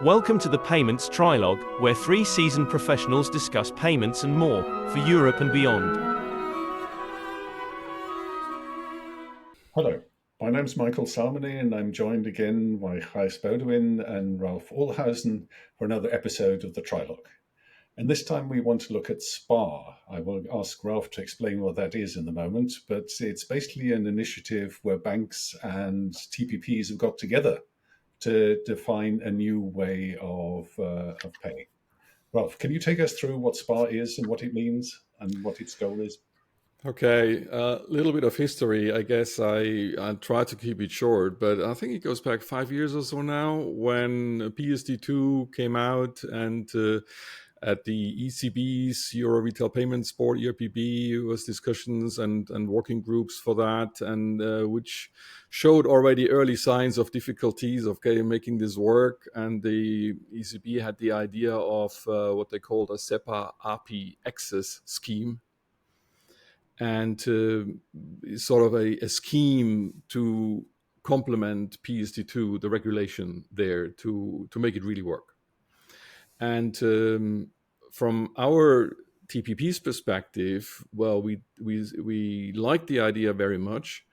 Welcome to the Payments Trilogue, where 3 seasoned professionals discuss payments and more, for Europe and beyond. Hello, my name's Michael Salmony, and I'm joined again by Gijs Boudewijn and Ralf Ohlhausen for another episode of the Trilogue. And this time we want to look at Spaa. I will ask Ralf to explain what that is in a moment, but it's basically an initiative where banks and TPPs have got together to define a new way of paying. Ralf, can you take us through what Spaa is and what it means and what its goal is? Okay, a little bit of history. I guess I try to keep it short, but I think it goes back 5 years or so now when PSD2 came out, and at the ECB's Euro Retail Payments Board, ERPB, was discussions and working groups for that, and which showed already early signs of difficulties of making this work. And the ECB had the idea of what they called a SEPA API access scheme, and sort of a scheme to complement PSD2, the regulation there, to make it really work. And from our TPP's perspective, well, we liked the idea very much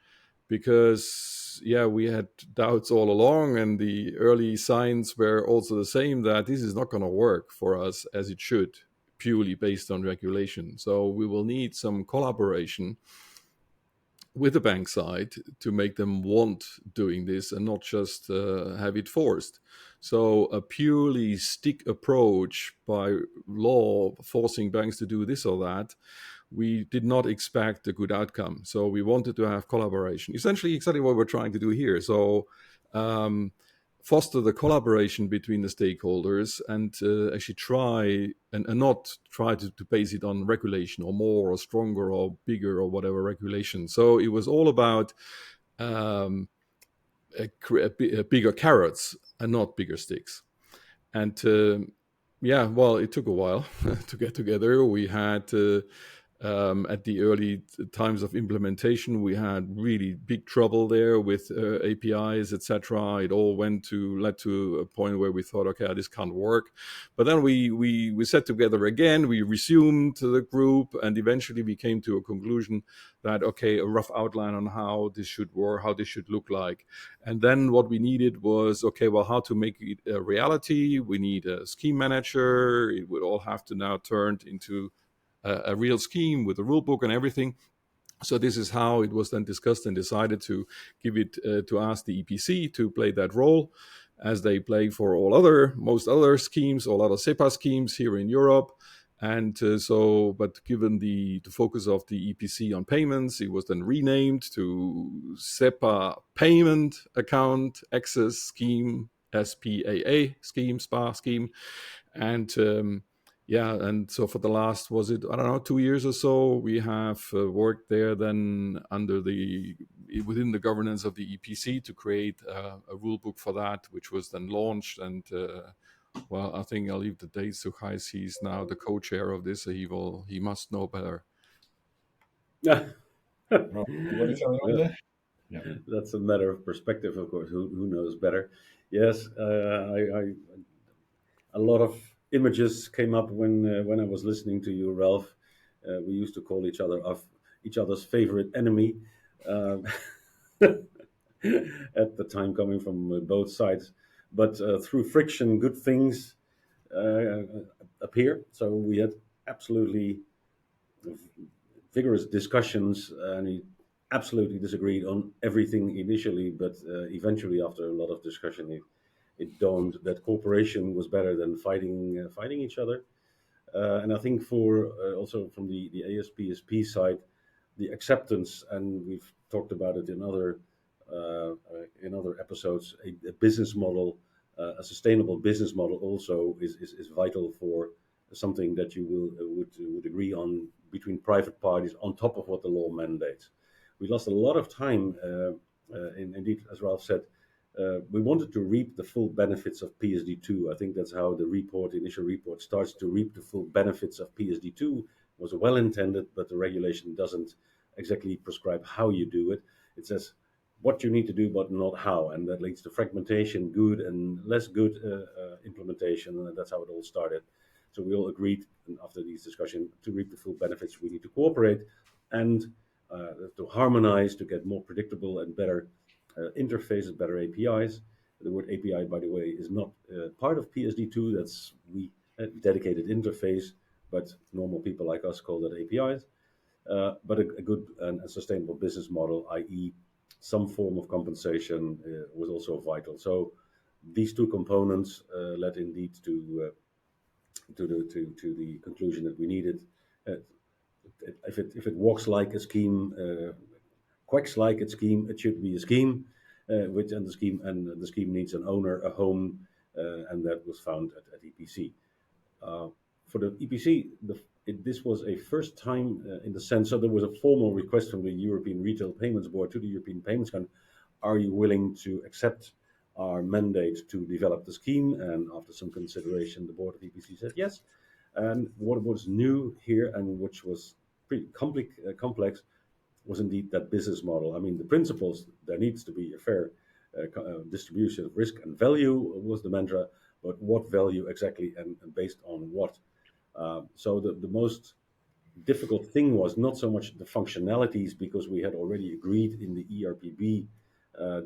because, we had doubts all along, and the early signs were also the same that this is not going to work for us as it should, purely based on regulation. So we will need some collaboration with the bank side to make them want doing this and not just have it forced. So a purely stick approach by law forcing banks to do this or that, we did not expect a good outcome. So we wanted to have collaboration. Essentially, exactly what we're trying to do here. So foster the collaboration between the stakeholders and actually try and not try to base it on regulation or more or stronger or bigger or whatever regulation. So it was all about bigger carrots and not bigger sticks. And it took a while to get together. We had at the early times of implementation, we had really big trouble there with APIs, etc. It all led to a point where we thought, okay, this can't work. But then we sat together again, we resumed the group, and eventually we came to a conclusion that, okay, a rough outline on how this should work, how this should look like. And then what we needed was, okay, well, how to make it a reality. We need a scheme manager. It would all have to now turn into a real scheme with a rule book and everything. So this is how it was then discussed and decided to give it to ask the EPC to play that role, as they play for most other schemes, all other SEPA schemes here in Europe. And but given the focus of the EPC on payments, it was then renamed to SEPA Payment Account Access Scheme, SPAA scheme, SPA scheme. And so for the last, 2 years or so, we have worked there then within the governance of the EPC to create a rule book for that, which was then launched. And I think I'll leave the dates to Gijs. He's now the co-chair of this, so he must know better. Yeah. Well, you want to carry on there? Yeah. That's a matter of perspective, of course. Who knows better? Yes, a lot of images came up when I was listening to you, Ralf. We used to call each other's favorite enemy at the time, coming from both sides. But through friction, good things appear. So we had absolutely vigorous discussions, and we absolutely disagreed on everything initially. But eventually, after a lot of discussion, it dawned that cooperation was better than fighting each other. And I think for also from the ASPSP side, the acceptance, and we've talked about it in other episodes, a business model, a sustainable business model also is vital for something that you would agree on between private parties on top of what the law mandates. We lost a lot of time, indeed, as Ralf said. We wanted to reap the full benefits of PSD2. I think that's how the initial report starts, to reap the full benefits of PSD2. It was well intended, but the regulation doesn't exactly prescribe how you do it. It says what you need to do, but not how. And that leads to fragmentation, good and less good implementation, and that's how it all started. So we all agreed, and after these discussions, to reap the full benefits, we need to cooperate and to harmonize, to get more predictable and better interfaces, better APIs. The word API, by the way, is not part of PSD2. That's we dedicated interface, but normal people like us call that APIs. But a good and a sustainable business model, i.e., some form of compensation, was also vital. So these two components led indeed to the conclusion that we needed. If it walks like a scheme, quacks like a scheme, it should be a scheme. The scheme needs an owner, a home, and that was found at EPC. For the EPC, this was a first time in the sense, so there was a formal request from the European Retail Payments Board to the European Payments Account, are you willing to accept our mandate to develop the scheme? And after some consideration, the board of EPC said yes. And what was new here, and which was pretty complex, was indeed that business model. I mean, the principles, there needs to be a fair distribution of risk and value was the mantra, but what value exactly and based on what? So the most difficult thing was not so much the functionalities, because we had already agreed in the ERPB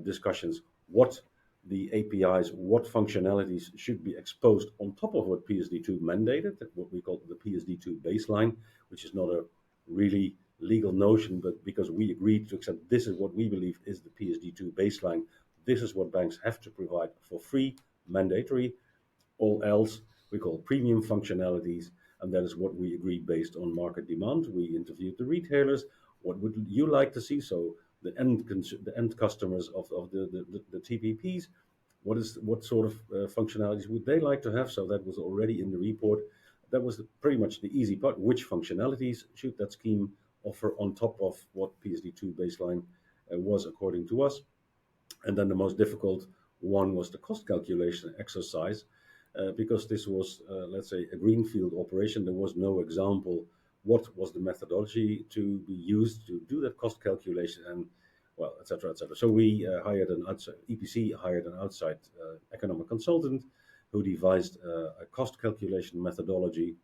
discussions what the APIs, what functionalities should be exposed on top of what PSD2 mandated, what we call the PSD2 baseline, which is not a really legal notion, but because we agreed to accept this is what we believe is the PSD2 baseline, this is what banks have to provide for free, mandatory. All else we call premium functionalities, and that is what we agreed based on market demand. We interviewed the retailers. What would you like to see? So the end customers of the TPPs, what sort of functionalities would they like to have? So that was already in the report. That was pretty much the easy part. Which functionalities should that scheme offer on top of what PSD2 baseline was according to us? And then the most difficult one was the cost calculation exercise, because this was, let's say, a greenfield operation. There was no example. What was the methodology to be used to do that cost calculation, and well, etc., etc. So we hired an outside EPC hired an outside economic consultant who devised a cost calculation methodology,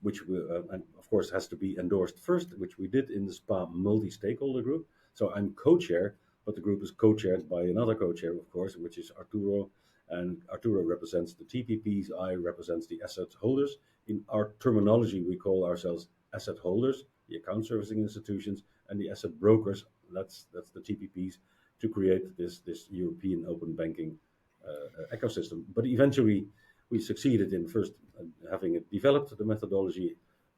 which we, and of course has to be endorsed first, which we did in the Spaa multi-stakeholder group. So I'm co-chair, but the group is co-chaired by another co-chair, of course, which is Arturo. And Arturo represents the TPPs, I represents the asset holders. In our terminology, we call ourselves asset holders, the account servicing institutions, and the asset brokers, that's the TPPs, to create this European open banking ecosystem. But eventually, we succeeded in first having it developed, the methodology,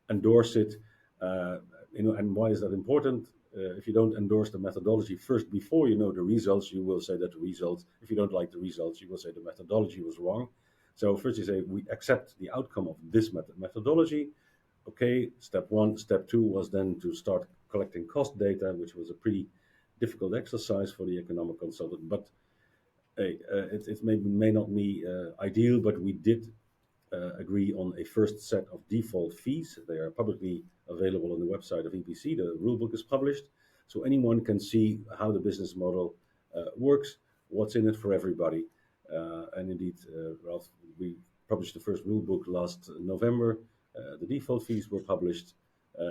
endorse it. And why is that important? If you don't endorse the methodology first before you know the results, you will say that the results, if you don't like the results, you will say the methodology was wrong. So first you say, we accept the outcome of this methodology. Okay, step one. Step two was then to start collecting cost data, which was a pretty difficult exercise for the economic consultant. But it may not be ideal, but we did agree on a first set of default fees. They are publicly available on the website of EPC. The rulebook is published, so anyone can see how the business model works, what's in it for everybody. And indeed, Ralf, we published the first rulebook last November. The default fees were published,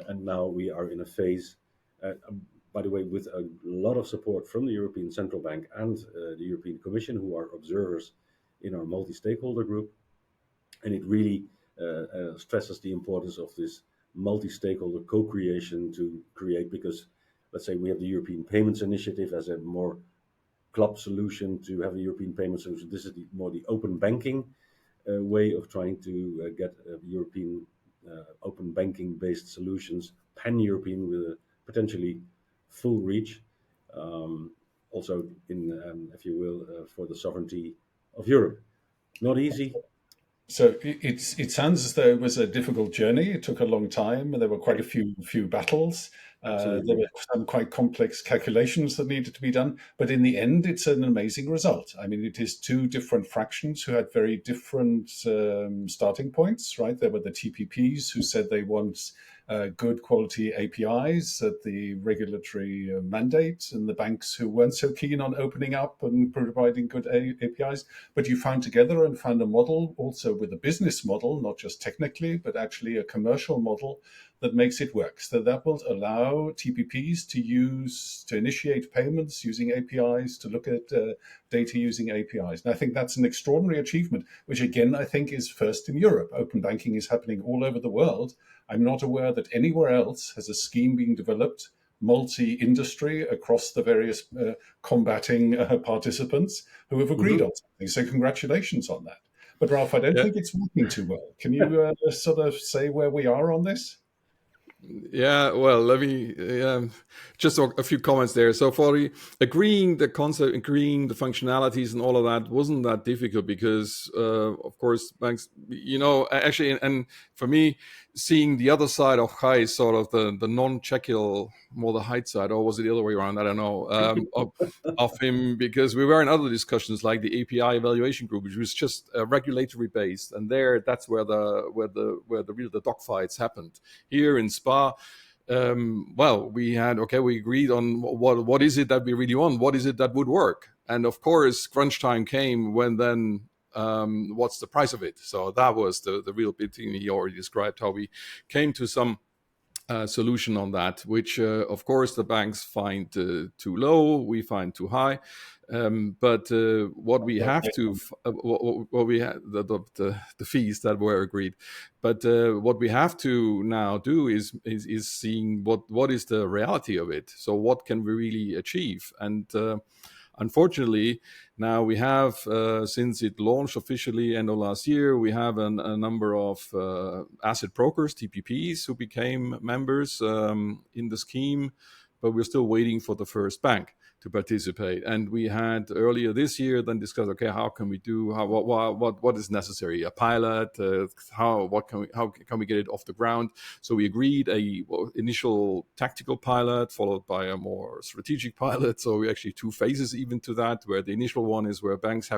and now we are in a phase, by the way, with a lot of support from the European Central Bank and the European Commission, who are observers in our multi-stakeholder group. And it really stresses the importance of this multi-stakeholder co-creation to create, because let's say we have the European Payments Initiative as a more club solution to have a European payment solution. This is more the open banking way of trying to get European open banking based solutions, pan-European with a potentially full reach. Also in, if you will, for the sovereignty of Europe. Not easy. So it sounds as though it was a difficult journey. It took a long time, and there were quite a few battles. There were some quite complex calculations that needed to be done, but in the end, it's an amazing result. I mean, it is two different fractions who had very different starting points, right? There were the TPPs who said they want good quality APIs at the regulatory mandate, and the banks who weren't so keen on opening up and providing good APIs. But you found together and found a model also with a business model, not just technically, but actually a commercial model that makes it work. So that will allow TPPs to initiate payments using APIs, to look at data using APIs. And I think that's an extraordinary achievement, which again, I think is first in Europe. Open banking is happening all over the world. I'm not aware that anywhere else has a scheme being developed, multi-industry across the various combating participants who have agreed on something. So congratulations on that. But Ralf, I don't think it's working too well. Can you sort of say where we are on this? Yeah, well, let me just a few comments there. So for agreeing the concept, agreeing the functionalities and all of that wasn't that difficult because, of course, banks, actually, and for me, seeing the other side of Gijs, sort of the non-Jekyll, more the Hyde side, or was it the other way around? I don't know, of him, because we were in other discussions like the API evaluation group, which was just regulatory based, and that's where the dogfights happened. Here in Spaa, we agreed on what is it that we really want, what is it that would work, and of course, crunch time came when then. What's the price of it? So that was the real big thing. He already described how we came to some solution on that, which of course the banks find too low, we find too high. But what we have to, what we had, the fees that were agreed. But what we have to now do is seeing what is the reality of it. So what can we really achieve? And unfortunately, now we have, since it launched officially end of last year, we have a number of asset brokers, TPPs, who became members in the scheme, but we're still waiting for the first bank to participate. And we had earlier this year then discussed, okay, how can we do, what is necessary? A pilot, how can we get it off the ground? So we agreed initial tactical pilot followed by a more strategic pilot. So we actually 2 phases even to that, where the initial one is where banks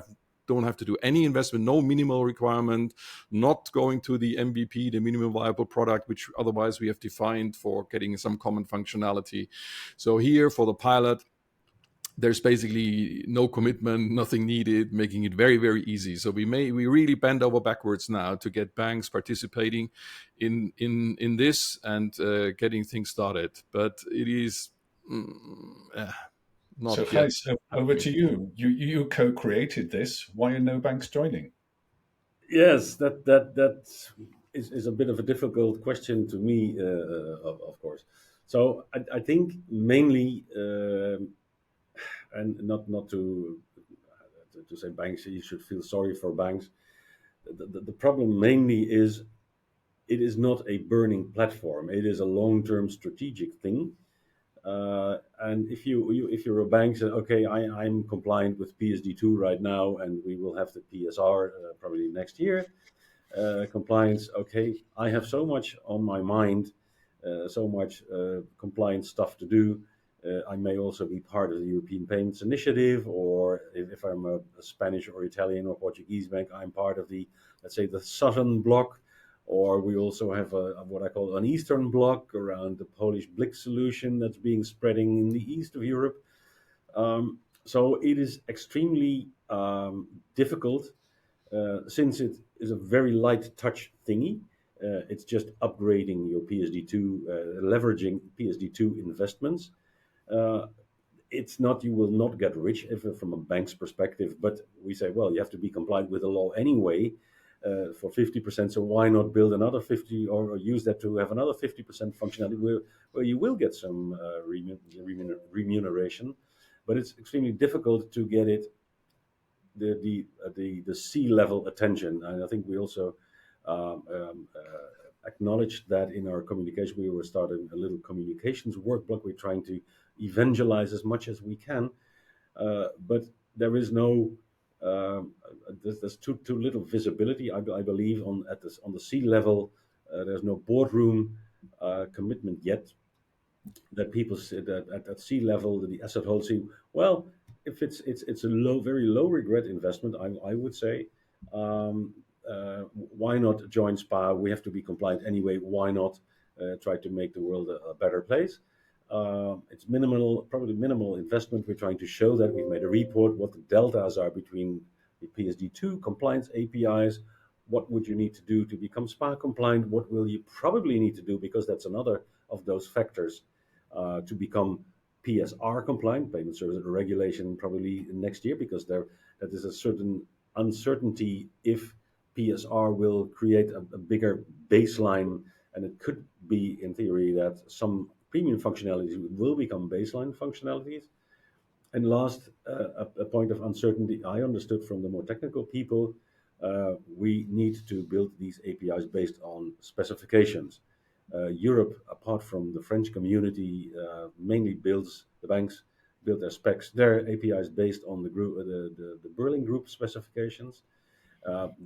don't have to do any investment, no minimal requirement, not going to the MVP, the minimum viable product, which otherwise we have defined for getting some common functionality. So here for the pilot, there's basically no commitment, nothing needed, making it very, very easy. So we really bend over backwards now to get banks participating in this and getting things started. But it is not so, yet. Gijs, over to you. You co-created this. Why are no banks joining? Yes, that is a bit of a difficult question to me, of course. So I think mainly. And not to say banks, you should feel sorry for banks. The problem mainly is it is not a burning platform. It is a long-term strategic thing. And if you're a bank, say, okay, I'm compliant with PSD2 right now, and we will have the PSR probably next year. Compliance, okay, I have so much on my mind, so much compliance stuff to do. I may also be part of the European Payments Initiative, or if I'm a Spanish or Italian or Portuguese bank, I'm part of the, let's say, the Southern Bloc, or we also have what I call an Eastern Bloc around the Polish BLIK solution that's being spreading in the east of Europe. So it is extremely difficult since it is a very light touch thingy. It's just upgrading your PSD2, leveraging PSD2 investments. It's not, you will not get rich from a bank's perspective, but we say, well, you have to be compliant with the law anyway for 50%. So why not build another 50 or use that to have another 50% functionality where you will get some remuneration, but it's extremely difficult to get it the C-level attention. And I think we also acknowledged that in our communication. We were starting a little communications work block. We're trying to evangelize as much as we can, but there is no there's too little visibility. I believe on the C level. There's no boardroom commitment yet, that people that at sea level, that the asset holders see, well, if it's a very low regret investment, I would say, um, why not join Spaa? We have to be compliant anyway. Why not try to make the world a better place? It's probably minimal investment. We're trying to show that. We've made a report what the deltas are between the PSD2 compliance APIs. What would you need to do to become Spaa compliant? What will you probably need to do, because that's another of those factors, to become PSR compliant, payment service regulation, probably next year, because that is a certain uncertainty if PSR will create a bigger baseline, and it could be in theory that some premium functionalities will become baseline functionalities. And last, a point of uncertainty I understood from the more technical people, we need to build these APIs based on specifications. Europe, apart from the French community, mainly the banks build their specs, their APIs based on the Berlin Group specifications.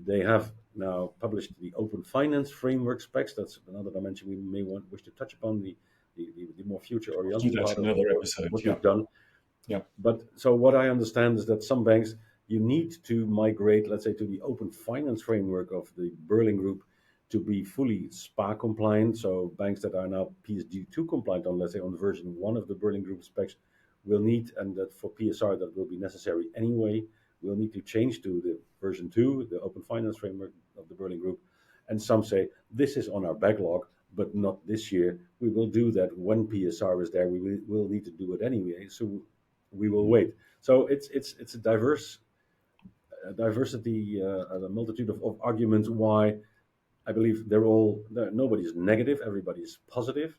They have now published the Open Finance Framework specs. That's another dimension we may wish to touch upon, the more future-oriented part of another episode. what Yeah. we've done. Yeah. But so what I understand is that some banks, you need to migrate, let's say, to the Open Finance Framework of the Berlin Group to be fully Spaa compliant. So banks that are now PSD2 compliant on, let's say, on version 1 of the Berlin Group specs will need, and that for PSR that will be necessary anyway, will need to change to the version 2, the Open Finance Framework of the Berlin Group. And some say, this is on our backlog, but not this year. We will do that when PSR is there. We will need to do it anyway, so we will wait. So it's a diversity, a multitude of arguments why I believe nobody's negative, everybody's positive.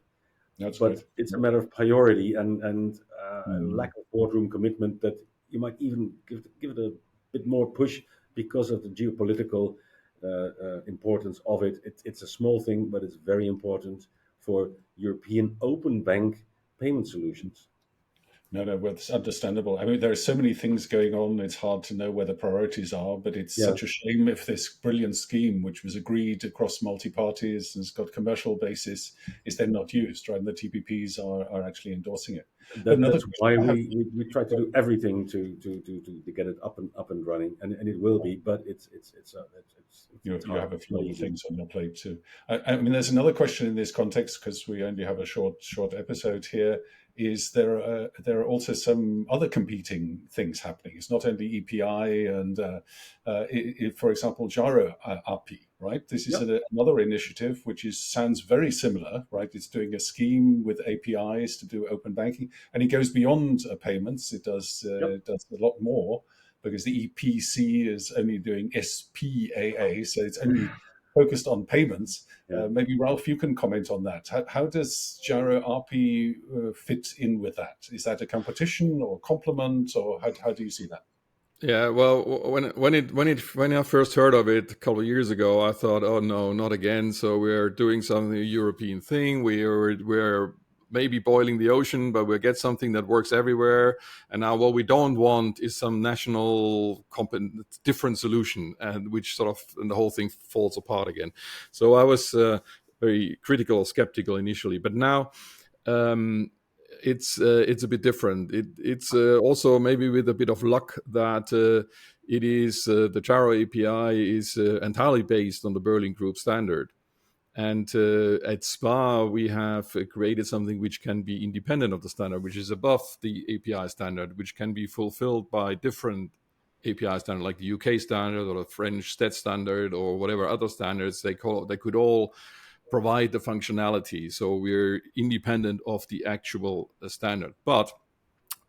That's but good. It's a matter of priority and lack of boardroom commitment, that you might even give it a bit more push because of the geopolitical importance of it. It's a small thing, but it's very important for European open bank payment solutions. No, well, it's understandable. I mean, there are so many things going on. It's hard to know where the priorities are, but it's such a shame if this brilliant scheme, which was agreed across multi-parties and has got commercial basis, is then not used, right? And the TPPs are actually endorsing it. That's why we try to do everything to get it up and running, and it will be, but you have a few other things on your plate too. I mean, there's another question in this context, because we only have a short episode here. Is there are also some other competing things happening? It's not only EPI and, for example, giroAPI, right? This is another initiative which sounds very similar, right? It's doing a scheme with APIs to do open banking, and it goes beyond payments. It does a lot more, because the EPC is only doing SPAA, so it's only focused on payments. Maybe Ralf, you can comment on that. How does giroAPI fit in with that? Is that a competition or complement, or how do you see that? Yeah, well, when I first heard of it a couple of years ago, I thought, oh no, not again. So we're doing something, a European thing. We're maybe boiling the ocean, but we'll get something that works everywhere. And now what we don't want is some national different solution, and the whole thing falls apart again. So I was very critical, skeptical initially, but now it's a bit different. It's also maybe with a bit of luck that it is the giroAPI is entirely based on the Berlin Group standard. And at Spaa, we have created something which can be independent of the standard, which is above the API standard, which can be fulfilled by different API standard, like the UK standard or the French STET standard or whatever other standards they could all provide the functionality. So we're independent of the actual standard. But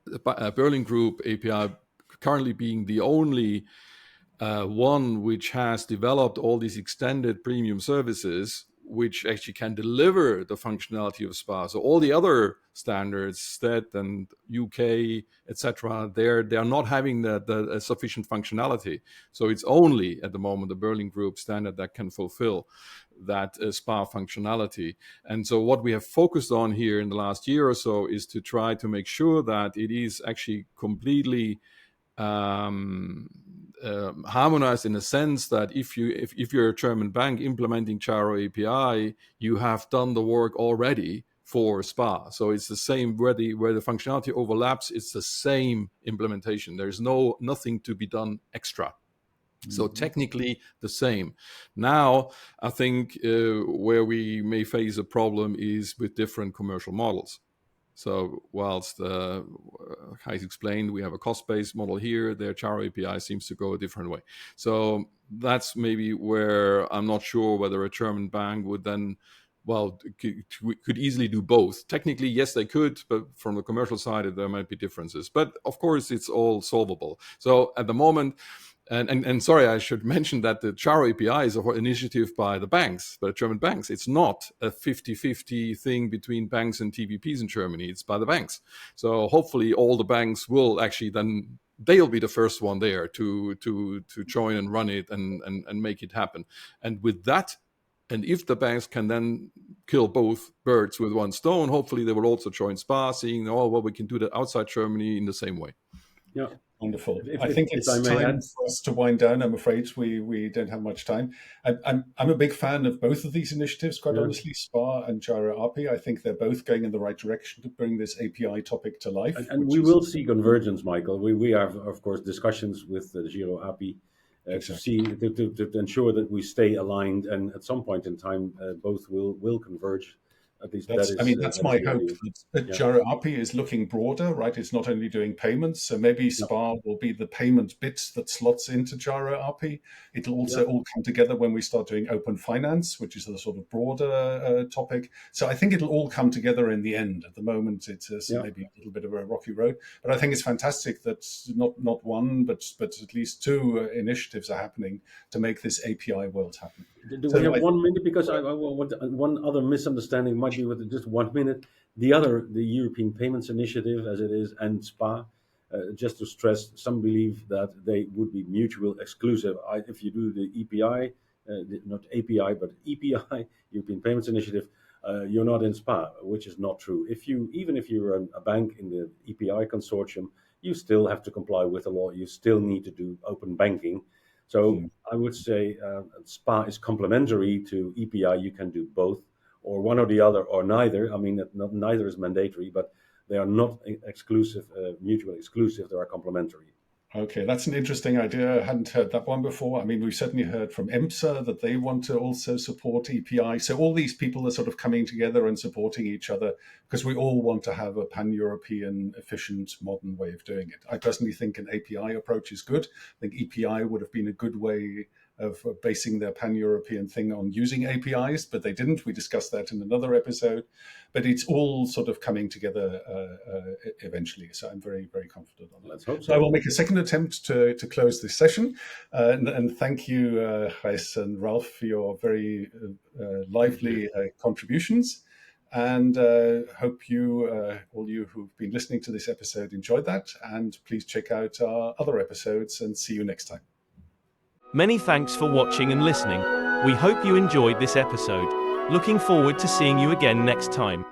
the Berlin Group API currently being the only one which has developed all these extended premium services, which actually can deliver the functionality of Spaa. So all the other standards, STET and UK, etc., they're not having the sufficient functionality. So it's only at the moment the Berlin Group standard that can fulfill that Spaa functionality. And so what we have focused on here in the last year or so is to try to make sure that it is actually completely harmonized, in a sense that if you're a German bank implementing giroAPI, you have done the work already for Spaa. So it's the same where the functionality overlaps. It's the same implementation. There's nothing to be done extra. So technically the same. Now, I think where we may face a problem is with different commercial models. So whilst Gijs explained, we have a cost-based model here, their giroAPI seems to go a different way. So that's maybe where I'm not sure whether a German bank would then, could easily do both. Technically, yes, they could, but from the commercial side, there might be differences. But of course, it's all solvable. So at the moment, and sorry, I should mention that the giroAPI is an initiative by the banks, by the German banks. It's not a 50-50 thing between banks and TPPs in Germany. It's by the banks. So hopefully all the banks will actually then, they'll be the first one there to join and run it and make it happen. And with that, and if the banks can then kill both birds with one stone, hopefully they will also join Spaa, seeing, we can do that outside Germany in the same way. Yeah. Wonderful. I think it's time for us to wind down. I'm afraid we don't have much time. I'm a big fan of both of these initiatives, quite honestly, Spaa and giroAPI. I think they're both going in the right direction to bring this API topic to life. And we will see convergence, Michael. We have, of course, discussions with the giroAPI to ensure that we stay aligned, and at some point in time, both will converge. At least that's my hope. That giroAPI is looking broader, right? It's not only doing payments, so maybe Spaa will be the payment bits that slots into giroAPI. It'll also all come together when we start doing open finance, which is a sort of broader topic. So I think it'll all come together in the end. At the moment, it's maybe a little bit of a rocky road, but I think it's fantastic that not one, but at least two initiatives are happening to make this API world happen. Do we have 1 minute? Because I want one other misunderstanding might be with just 1 minute. The European Payments Initiative, as it is, and Spaa, just to stress, some believe that they would be mutual exclusive. If you do the EPI, not API, but EPI, European Payments Initiative, you're not in Spaa, which is not true. Even if you're a bank in the EPI consortium, you still have to comply with the law. You still need to do open banking. So I would say Spaa is complementary to EPI. You can do both, or one or the other, or neither. I mean, neither is mandatory, but they are not exclusive, mutually exclusive. They are complementary. Okay, that's an interesting idea. I hadn't heard that one before. I mean, we've certainly heard from EMSA that they want to also support EPI. So all these people are sort of coming together and supporting each other because we all want to have a pan-European, efficient, modern way of doing it. I personally think an API approach is good. I think EPI would have been a good way of basing their pan-European thing on using APIs, but they didn't. We discussed that in another episode. But it's all sort of coming together eventually. So I'm very, very confident on that. Let's hope so. I will make a second attempt to close this session. And thank you, Gijs and Ralf, for your very lively contributions. And hope you, all you who've been listening to this episode, enjoyed that. And please check out our other episodes and see you next time. Many thanks for watching and listening. We hope you enjoyed this episode. Looking forward to seeing you again next time.